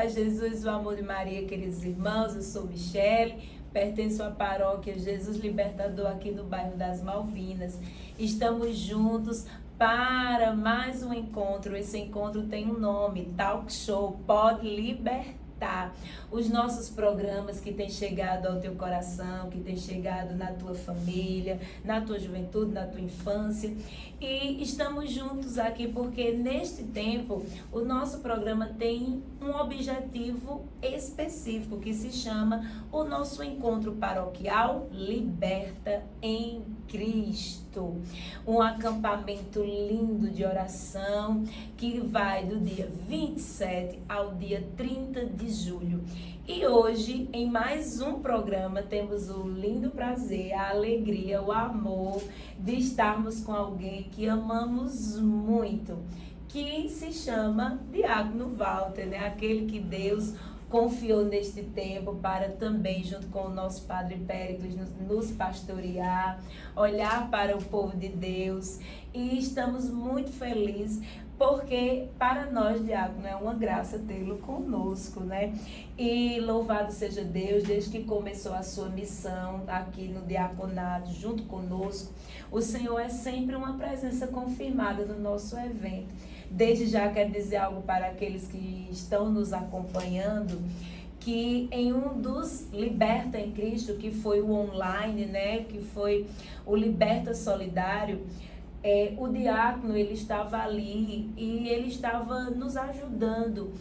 paz de Jesus, o amor de Maria, queridos irmãos. Eu sou Michele, pertenço à paróquia Jesus Libertador aqui no bairro das Malvinas. Estamos juntos para mais um encontro. Esse encontro tem um nome, Talk Show Pode Libertar. Os nossos programas que têm chegado ao teu coração, que têm chegado na tua família, na tua juventude, na tua infância. E estamos juntos aqui porque neste tempo o nosso programa tem um objetivo específico que se chama o nosso encontro paroquial Liberta em Cristo. Um acampamento lindo de oração que vai do dia 27 ao dia 30 de julho. E hoje, em mais um programa, temos o lindo prazer, a alegria, o amor de estarmos com alguém que amamos muito, que se chama Diácono Walter, né? Aquele que Deus confiou neste tempo para também, junto com o nosso Padre Péricles, nos pastorear, olhar para o povo de Deus. E estamos muito felizes porque para nós, diácono, é uma graça tê-lo conosco, né? E louvado seja Deus, desde que começou a sua missão aqui no diaconato, junto conosco, o Senhor é sempre uma presença confirmada no nosso evento. Desde já quero dizer algo para aqueles que estão nos acompanhando, que em um dos Liberta em Cristo, que foi o online, né, que foi o Liberta Solidário, o diácono, ele estava ali e ele estava nos ajudando.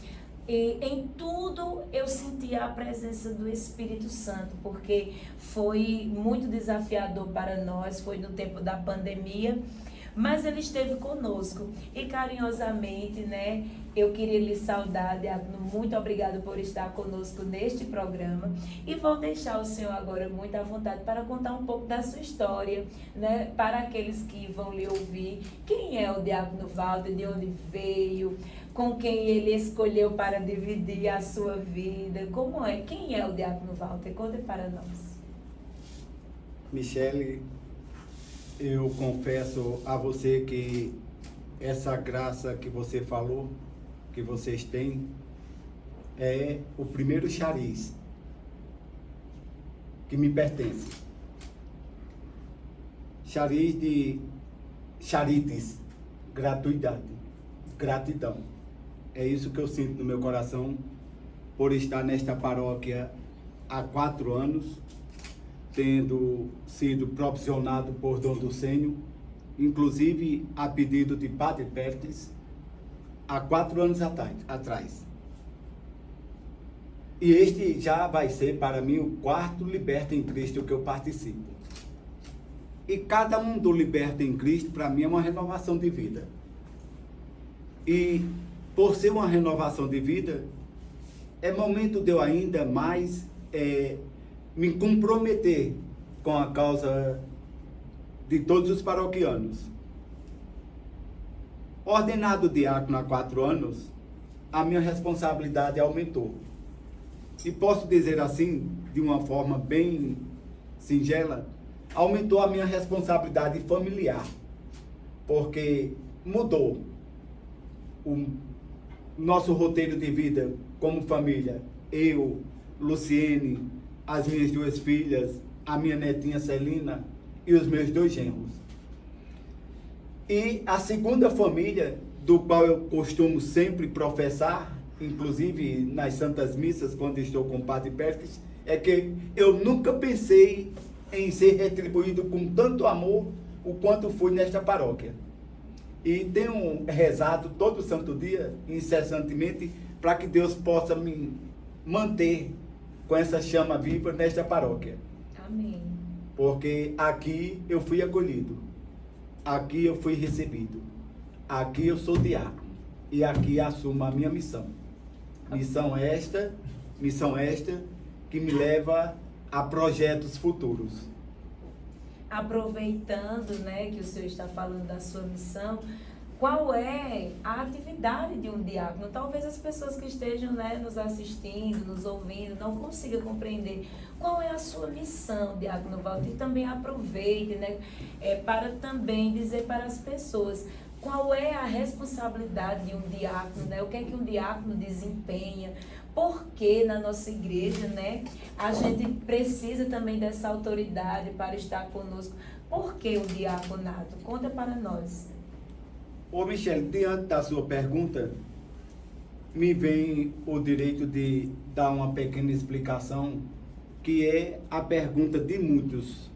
E em tudo eu sentia a presença do Espírito Santo, porque foi muito desafiador para nós, foi no tempo da pandemia, mas ele esteve conosco e carinhosamente, né, eu queria lhe saudar, diácono, muito obrigado por estar conosco neste programa e vou deixar o senhor agora muito à vontade para contar um pouco da sua história, né, para aqueles que vão lhe ouvir. Quem é o diácono Walter, de onde veio, com quem ele escolheu para dividir a sua vida, como é? Quem é o diácono Walter? Conte para nós. Michele, eu confesso a você que essa graça que você falou, que vocês têm, é o primeiro chariz que me pertence. Chariz de charites, gratuidade, gratidão. É isso que eu sinto no meu coração por estar nesta paróquia há 4 anos, tendo sido provisionado por Dom Dulcênio, inclusive a pedido de Padre Péricles, há 4 anos atrás. E este já vai ser para mim o 4º Liberta em Cristo que eu participo. E cada um do Liberta em Cristo, para mim, é uma renovação de vida. E por ser uma renovação de vida, é momento de eu ainda mais me comprometer com a causa de todos os paroquianos. Ordenado diácono há 4 anos, a minha responsabilidade aumentou. E posso dizer assim, de uma forma bem singela, aumentou a minha responsabilidade familiar, porque mudou o nosso roteiro de vida como família. Eu, Luciene, as minhas 2 filhas, a minha netinha Celina e os meus 2 genros. E a segunda família, do qual eu costumo sempre professar, inclusive nas Santas Missas, quando estou com o Padre Péricles, é que eu nunca pensei em ser retribuído com tanto amor o quanto fui nesta paróquia. E tenho rezado todo santo dia, incessantemente, para que Deus possa me manter com essa chama viva nesta paróquia. Amém. Porque aqui eu fui acolhido, aqui eu fui recebido, aqui eu sou diácono e aqui assumo a minha missão. Missão esta que me leva a projetos futuros. Aproveitando, né, que o senhor está falando da sua missão, qual é a atividade de um diácono? Talvez as pessoas que estejam, né, nos assistindo, nos ouvindo, não consigam compreender qual é a sua missão, diácono Walter. E também aproveite, né, para também dizer para as pessoas qual é a responsabilidade de um diácono, né? O que é que um diácono desempenha, porque na nossa igreja, né, a gente precisa também dessa autoridade para estar conosco. Por que o diaconato? Conta para nós. Ô Michele, diante da sua pergunta, me vem o direito de dar uma pequena explicação, que é a pergunta de muitos.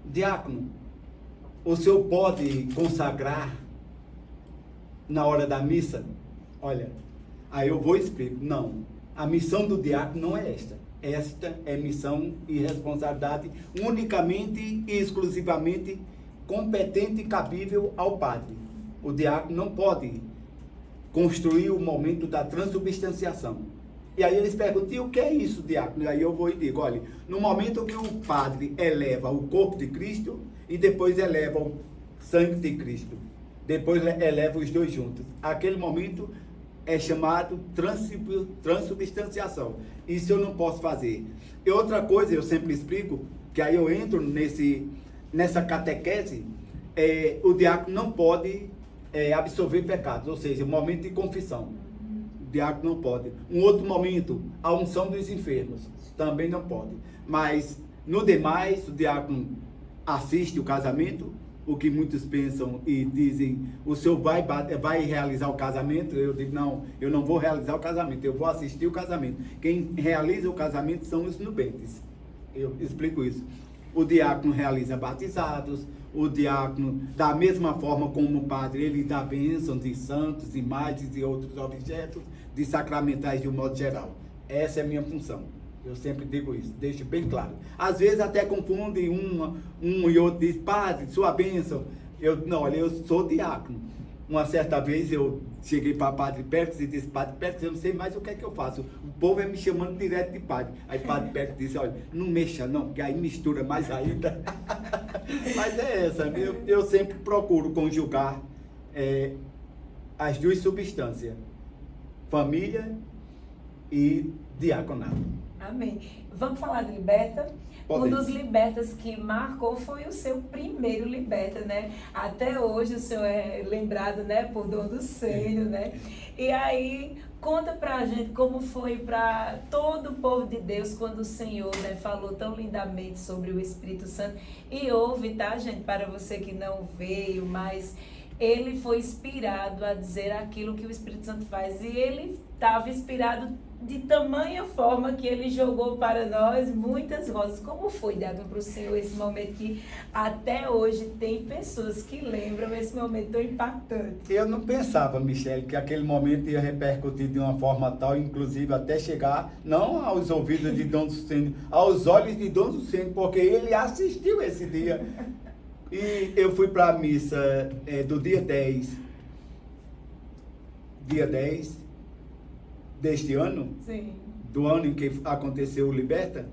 Diácono, o senhor pode consagrar na hora da missa? Olha, aí eu vou explicar. Não, a missão do diácono não é esta. Esta é missão e responsabilidade unicamente e exclusivamente competente e cabível ao padre. O diácono não pode construir o momento da transubstanciação. E aí eles perguntam, e o que é isso, diácono? E aí eu vou e digo, olha, no momento que o padre eleva o corpo de Cristo e depois eleva o sangue de Cristo, depois eleva os dois juntos, aquele momento é chamado transubstanciação. Isso eu não posso fazer. E outra coisa, eu sempre explico, que aí eu entro nessa catequese, o diácono não pode absorver pecados, ou seja, o momento de confissão. O diácono não pode. Um outro momento, a unção dos enfermos, também não pode. Mas, no demais, o diácono assiste o casamento, o que muitos pensam e dizem, o senhor vai realizar o casamento? Eu digo, não, eu não vou realizar o casamento, eu vou assistir o casamento. Quem realiza o casamento são os nubentes. Eu explico isso. O diácono realiza batizados, o diácono, da mesma forma como o padre, ele dá bênção de santos, imagens e outros objetos, de sacramentais de um modo geral. Essa é a minha função. Eu sempre digo isso, deixo bem claro. Às vezes até confundem um e outro, diz, padre, sua bênção. Não, olha, eu sou diácono. Uma certa vez eu cheguei para Padre Pérez e disse, Padre Pérez, eu não sei mais o que é que eu faço. O povo é me chamando direto de padre. Aí Padre Pérez disse, olha, não mexa não, que aí mistura mais ainda. Mas é essa, eu sempre procuro conjugar as duas substâncias, família e diaconato. Amém. Vamos falar de Liberta? Podemos. Um dos libertas que marcou foi o seu primeiro liberta, né? Até hoje o senhor é lembrado, né, por Dom Lucênio, né? E aí, conta pra gente como foi para todo o povo de Deus quando o Senhor, né, falou tão lindamente sobre o Espírito Santo. E houve, tá, gente, para você que não veio, mas ele foi inspirado a dizer aquilo que o Espírito Santo faz. E ele estava inspirado de tamanha forma que ele jogou para nós muitas rosas. Como foi, Diácono, para o Senhor esse momento que até hoje tem pessoas que lembram esse momento tão impactante? Eu não pensava, Michele, que aquele momento ia repercutir de uma forma tal, inclusive até chegar, não aos ouvidos de Dom Lucênio, aos olhos de Dom Lucênio, porque ele assistiu esse dia. E eu fui para a missa do dia 10 deste ano, Sim. do ano em que aconteceu o Liberta,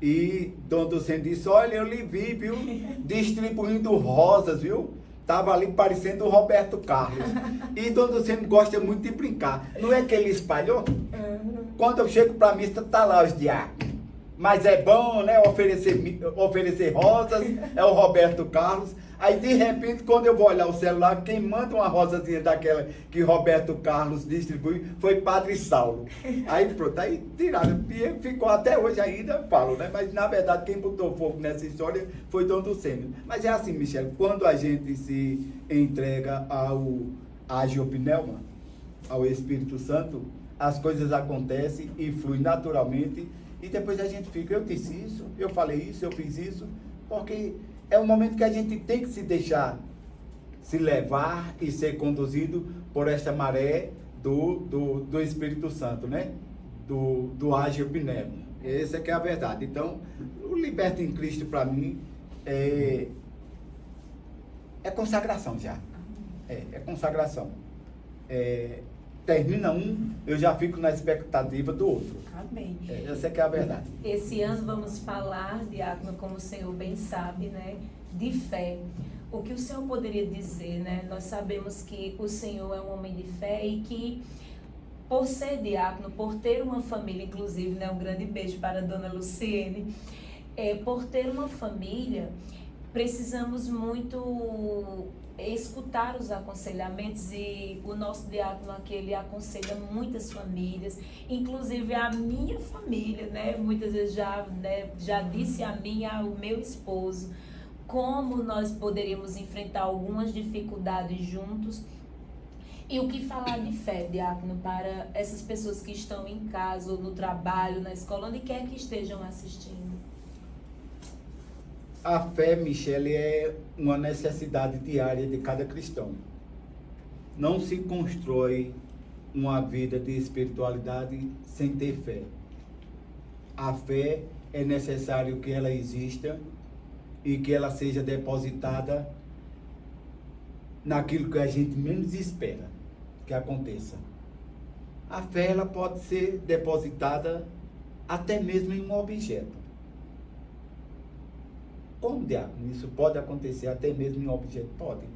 e Dom Lucênio disse, olha, eu lhe vi, viu, distribuindo rosas, viu, tava ali parecendo o Roberto Carlos, e Dom Lucênio gosta muito de brincar, não é que ele espalhou? Quando eu chego para a missa, tá lá os diáconos. Mas é bom, né, oferecer rosas, é o Roberto Carlos. Aí, de repente, quando eu vou olhar o celular, quem manda uma rosazinha daquela que Roberto Carlos distribui foi Padre Saulo. Aí, pronto, aí tiraram. E ficou até hoje ainda, eu falo, né? Mas, na verdade, quem botou fogo nessa história foi Dom Lucênio. Mas é assim, Michele, quando a gente se entrega ao agiopneuma, ao Espírito Santo, as coisas acontecem e fluem naturalmente. E depois a gente fica, eu disse isso, eu falei isso, eu fiz isso, porque é um momento que a gente tem que se deixar se levar e ser conduzido por esta maré do Espírito Santo, né? Do agiopneuma. Essa que é a verdade. Então, o Liberta em Cristo, para mim, é consagração já. É consagração. Termina um, eu já fico na expectativa do outro. Amém. Essa que é a verdade. Esse ano vamos falar, Diácono, como o Senhor bem sabe, né, de fé. O que o Senhor poderia dizer, né? Nós sabemos que o Senhor é um homem de fé e que, por ser diácono, por ter uma família, inclusive, né, um grande beijo para a Dona Luciene, por ter uma família, precisamos muito escutar os aconselhamentos, e o nosso diácono aqui, ele aconselha muitas famílias, inclusive a minha família, né? Muitas vezes já disse a mim, ao meu esposo, como nós poderíamos enfrentar algumas dificuldades juntos. E o que falar de fé, diácono, para essas pessoas que estão em casa, ou no trabalho, na escola, onde quer que estejam assistindo? A fé, Michele, é uma necessidade diária de cada cristão. Não se constrói uma vida de espiritualidade sem ter fé. A fé é necessário que ela exista e que ela seja depositada naquilo que a gente menos espera que aconteça. A fé, ela pode ser depositada até mesmo em um objeto. Como, diácono, isso pode acontecer até mesmo em um objeto? Pode.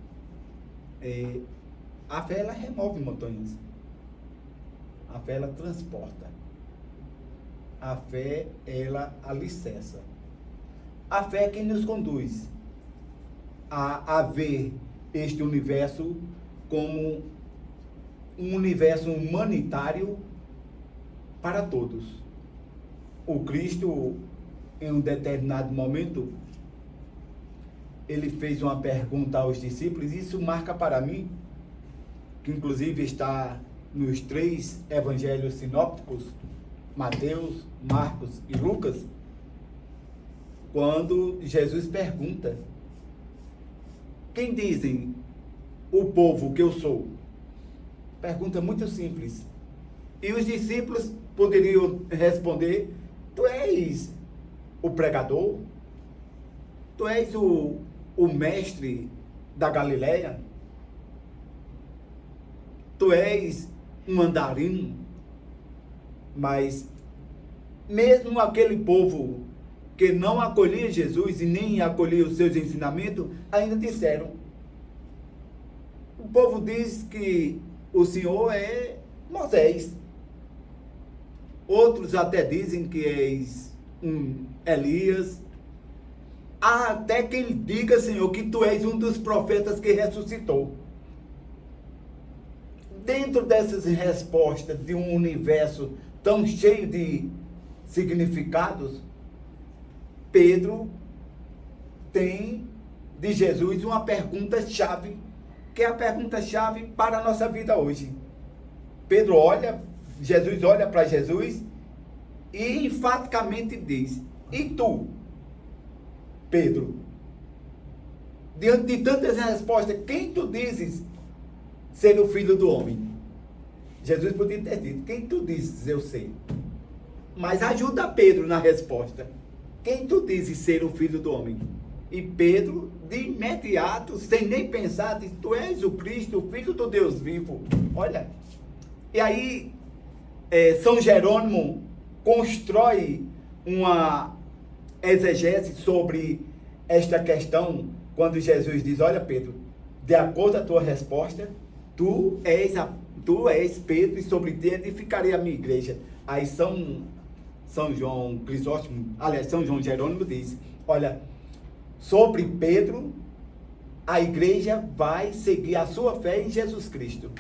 A fé, ela remove montanhas. A fé, ela transporta. A fé, ela alicerça. A fé é quem nos conduz a ver este universo como um universo humanitário para todos. O Cristo, em um determinado momento, ele fez uma pergunta aos discípulos, e isso marca para mim, que inclusive está nos 3 evangelhos sinópticos, Mateus, Marcos e Lucas, quando Jesus pergunta: quem dizem o povo que eu sou? Pergunta muito simples. E os discípulos poderiam responder: tu és o pregador? Tu és o mestre da Galileia? Tu és um andarim? Mas mesmo aquele povo que não acolhia Jesus e nem acolhia os seus ensinamentos, ainda disseram: o povo diz que o Senhor é Moisés. Outros até dizem que és um Elias. Há até quem diga, Senhor, que tu és um dos profetas que ressuscitou. Dentro dessas respostas de um universo tão cheio de significados, Pedro tem de Jesus uma pergunta-chave, que é a pergunta-chave para a nossa vida hoje. Jesus olha para Jesus e enfaticamente diz: e tu, Pedro? Diante de tantas respostas, quem tu dizes ser o Filho do Homem? Jesus podia ter dito: quem tu dizes eu sei? Mas ajuda Pedro na resposta: quem tu dizes ser o Filho do Homem? E Pedro, de imediato, sem nem pensar, diz: tu és o Cristo, o Filho do Deus vivo. Olha, e aí São Jerônimo constrói uma exegese sobre esta questão, quando Jesus diz: olha, Pedro, de acordo com a tua resposta, tu és Pedro, e sobre ti edificarei a minha igreja. Aí São João Crisóstomo, aliás, São João Jerônimo diz: olha, sobre Pedro, a igreja vai seguir a sua fé em Jesus Cristo.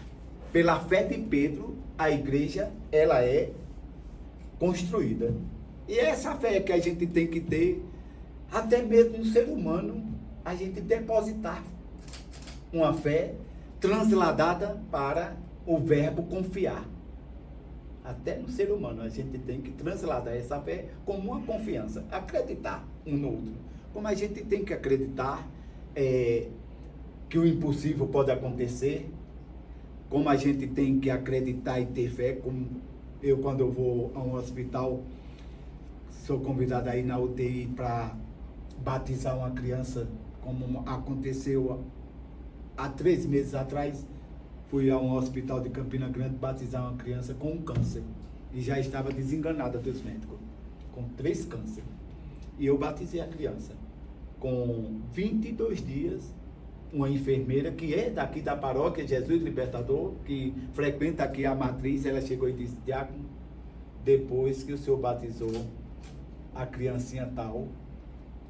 Pela fé de Pedro, a igreja, ela é construída. E essa fé que a gente tem que ter, até mesmo no ser humano, a gente depositar uma fé transladada para o verbo confiar. Até no ser humano, a gente tem que transladar essa fé como uma confiança, acreditar um no outro. Como a gente tem que acreditar que o impossível pode acontecer, como a gente tem que acreditar e ter fé, como eu, quando eu vou a um hospital, sou convidado a ir na UTI para batizar uma criança, como aconteceu há 3 meses atrás. Fui a um hospital de Campina Grande batizar uma criança com um câncer. E já estava desenganada dos médicos, com 3 cânceres. E eu batizei a criança. Com 22 dias, uma enfermeira que é daqui da paróquia Jesus Libertador, que frequenta aqui a matriz, ela chegou e disse: diácono, depois que o senhor batizou a criancinha tal,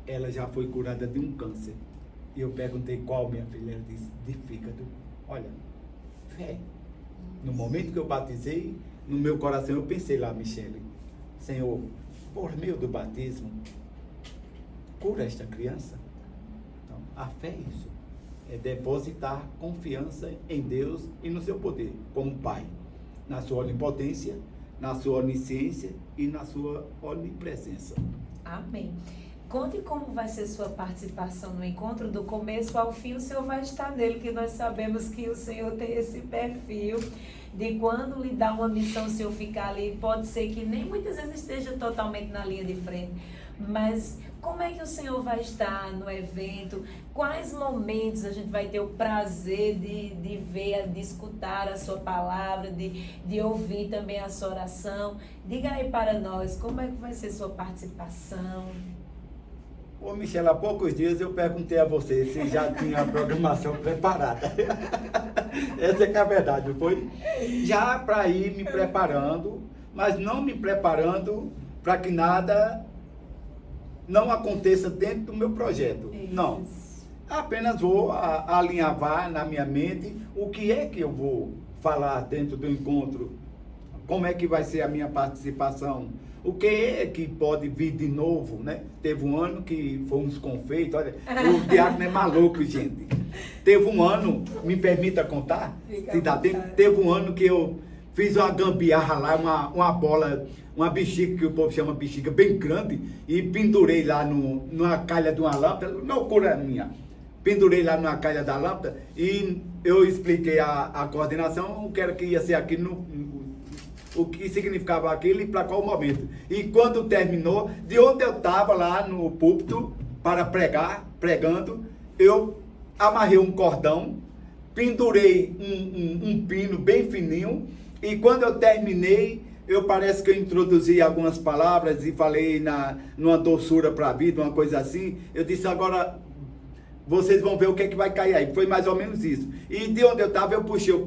ela já foi curada de um câncer. E eu perguntei qual, minha filha, ela disse, de fígado. Olha, fé. No momento que eu batizei, no meu coração eu pensei lá, Michele, Senhor, por meio do batismo, cura esta criança. Então, a fé é isso. É depositar confiança em Deus e no seu poder, como Pai. Na sua onipotência, na sua onisciência e na sua onipresença. Amém. Conte como vai ser sua participação no encontro, do começo ao fim, o Senhor vai estar nele, que nós sabemos que o Senhor tem esse perfil de quando lhe dá uma missão, o Senhor ficar ali, pode ser que nem muitas vezes esteja totalmente na linha de frente, mas como é que o Senhor vai estar no evento? Quais momentos a gente vai ter o prazer de ver, de escutar a sua palavra, de ouvir também a sua oração? Diga aí para nós, como é que vai ser sua participação? Ô, Michele, há poucos dias eu perguntei a você se já tinha a programação preparada. Essa é que é a verdade, foi? Já para ir me preparando, mas não me preparando para que nada não aconteça dentro do meu projeto. Isso. Não. Apenas vou alinhavar na minha mente o que é que eu vou falar dentro do encontro, como é que vai ser a minha participação, o que é que pode vir de novo, né? Teve um ano que foi uns confeitos, olha, o diácono é maluco, gente. Teve um ano, me permita contar, se dá tempo, teve um ano que eu fiz uma gambiarra lá, uma bola, uma bexiga, que o povo chama bexiga, bem grande, e pendurei lá numa calha de uma lâmpada, loucura minha. Pendurei lá numa calha da lâmpada e eu expliquei a coordenação, o que era que ia ser aqui o que significava aquilo e para qual momento. E quando terminou, de onde eu estava lá no púlpito para pregando, eu amarrei um cordão, pendurei um pino bem fininho, e quando eu terminei, parece que eu introduzi algumas palavras e falei numa doçura para a vida, uma coisa assim. Eu disse, agora vocês vão ver o que é que vai cair aí. Foi mais ou menos isso. E de onde eu estava, eu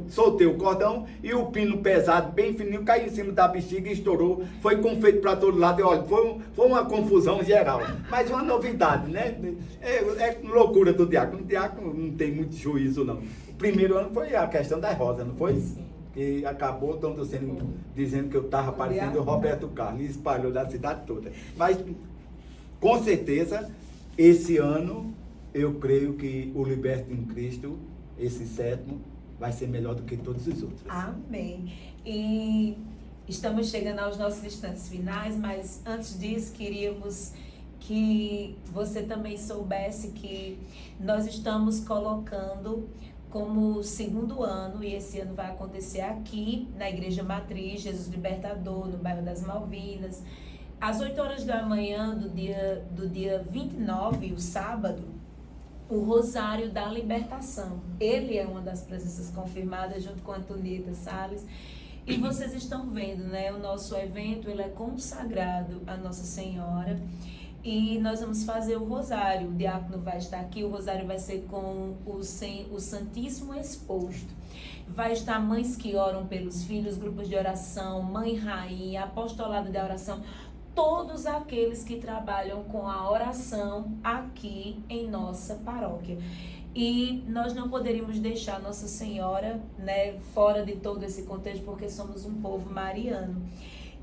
soltei o cordão e o pino pesado, bem fininho, caiu em cima da bexiga e estourou. Foi confeito para todo lado. E olha, foi uma confusão geral. Mas uma novidade, né? É loucura do diácono. O diácono não tem muito juízo, não. O primeiro ano foi a questão das rosas, não foi? Sim. Que acabou dizendo que eu estava parecendo o Roberto Carlos. E espalhou da cidade toda. Mas, com certeza, esse ano eu creio que o Liberta em Cristo, esse 7º, vai ser melhor do que todos os outros. Amém. E estamos chegando aos nossos instantes finais, mas antes disso, queríamos que você também soubesse que nós estamos colocando como 2º ano, e esse ano vai acontecer aqui na Igreja Matriz, Jesus Libertador, no bairro das Malvinas, às 8 horas da manhã do dia 29, o sábado, o Rosário da Libertação. Ele é uma das presenças confirmadas junto com a Antonita Salles. E vocês estão vendo, né? O nosso evento, ele é consagrado a Nossa Senhora. E nós vamos fazer o Rosário. O diácono vai estar aqui. O Rosário vai ser com o Santíssimo exposto. Vai estar mães que oram pelos filhos, grupos de oração, mãe rainha, apostolado de oração. Todos aqueles que trabalham com a oração aqui em nossa paróquia. E nós não poderíamos deixar Nossa Senhora, né, fora de todo esse contexto, porque somos um povo mariano.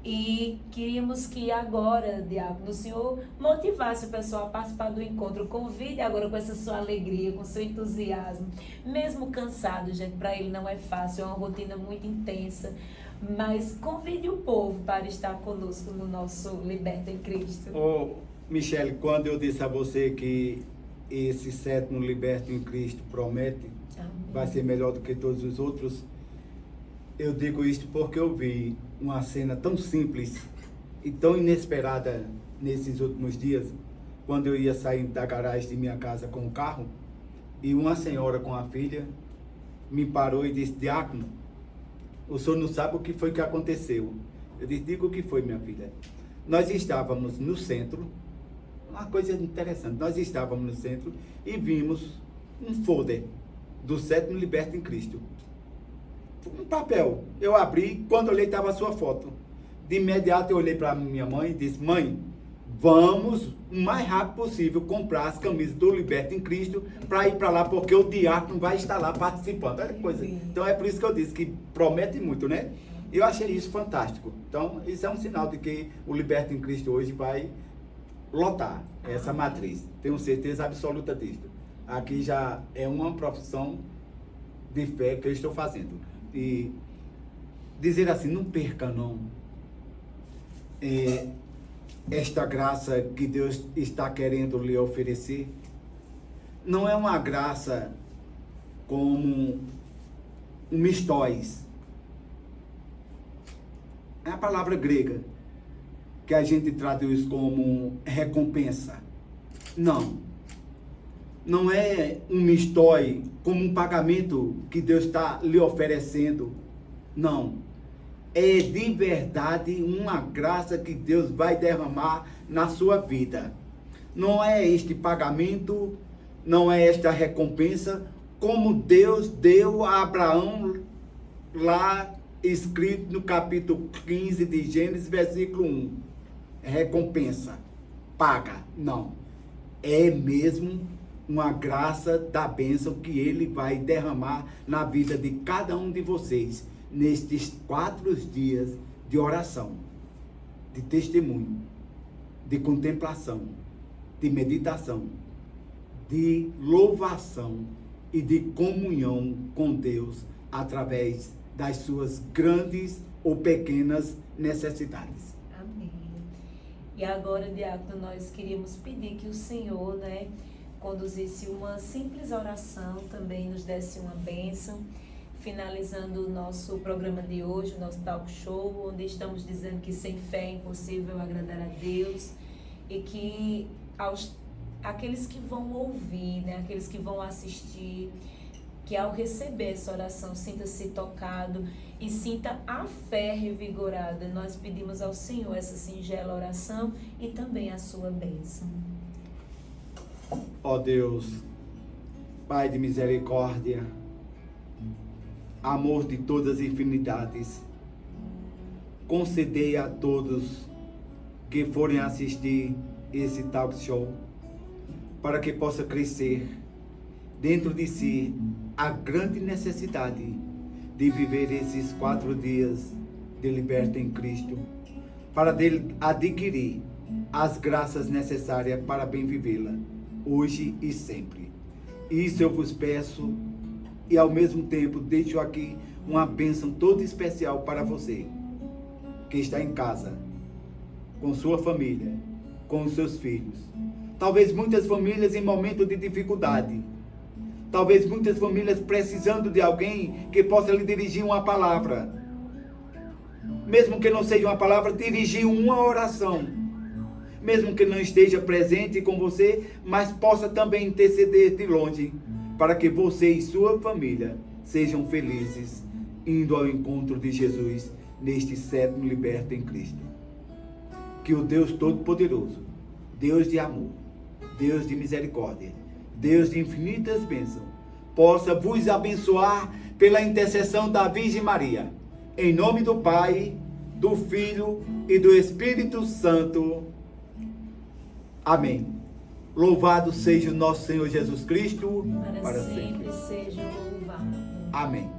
E queríamos que agora, diácono, o senhor motivasse o pessoal a participar do encontro. Convide agora com essa sua alegria, com seu entusiasmo. Mesmo cansado, gente, para ele não é fácil, é uma rotina muito intensa. Mas convide o povo para estar conosco no nosso Liberta em Cristo. Ô, Michele, quando eu disse a você que esse 7º Liberta em Cristo promete, vai ser melhor do que todos os outros, eu digo isto porque eu vi uma cena tão simples e tão inesperada nesses últimos dias, quando eu ia sair da garagem de minha casa com o carro, e uma senhora com a filha me parou e disse, diácono, o senhor não sabe o que foi que aconteceu. Eu disse, diga o que foi, minha filha. Nós estávamos no centro, uma coisa interessante, nós estávamos no centro e vimos um folder do 7º Liberta em Cristo. Um papel. Eu abri, quando olhei estava a sua foto. De imediato eu olhei para minha mãe e disse, mãe, vamos, o mais rápido possível, comprar as camisas do Liberta em Cristo para ir para lá, porque o diácono vai estar lá participando. Olha que coisa. Então é por isso que eu disse que promete muito, né? Eu achei isso fantástico. Então, isso é um sinal de que o Liberta em Cristo hoje vai lotar essa matriz. Tenho certeza absoluta disso. Aqui já é uma profissão de fé que eu estou fazendo. E dizer assim, não perca não. Esta graça que Deus está querendo lhe oferecer não é uma graça como um mistóis. É a palavra grega que a gente traduz como recompensa. Não é um mistói como um pagamento que Deus está lhe oferecendo. Não. É de verdade uma graça que Deus vai derramar na sua vida. Não é este pagamento, não é esta recompensa, como Deus deu a Abraão lá escrito no capítulo 15 de Gênesis, versículo 1. Recompensa, paga. Não. É mesmo uma graça da bênção que Ele vai derramar na vida de cada um de vocês nestes 4 dias de oração, de testemunho, de contemplação, de meditação, de louvação e de comunhão com Deus através das suas grandes ou pequenas necessidades. Amém. E agora, diácono, nós queríamos pedir que o Senhor, conduzisse uma simples oração, também nos desse uma bênção, finalizando o nosso programa de hoje, o nosso talk show, onde estamos dizendo que sem fé é impossível agradar a Deus, e que aqueles que vão ouvir, aqueles que vão assistir, que ao receber essa oração sinta-se tocado e sinta a fé revigorada. Nós pedimos ao Senhor essa singela oração e também a sua bênção. Ó Deus, Pai de misericórdia, amor de todas as infinidades, concedei a todos que forem assistir esse talk show, para que possa crescer dentro de si a grande necessidade de viver esses 4 dias de Liberta em Cristo, para dele adquirir as graças necessárias para bem vivê-la, hoje e sempre. Isso eu vos peço, e ao mesmo tempo deixo aqui uma bênção toda especial para você, que está em casa, com sua família, com os seus filhos. Talvez muitas famílias em momento de dificuldade, talvez muitas famílias precisando de alguém que possa lhe dirigir uma palavra. Mesmo que não seja uma palavra, dirigir uma oração. Mesmo que não esteja presente com você, mas possa também interceder de longe, para que você e sua família sejam felizes, indo ao encontro de Jesus neste 7º Liberta em Cristo. Que o Deus Todo-Poderoso, Deus de amor, Deus de misericórdia, Deus de infinitas bênçãos, possa vos abençoar pela intercessão da Virgem Maria. Em nome do Pai, do Filho e do Espírito Santo. Amém. Louvado seja o nosso Senhor Jesus Cristo. Para sempre seja louvado. Amém.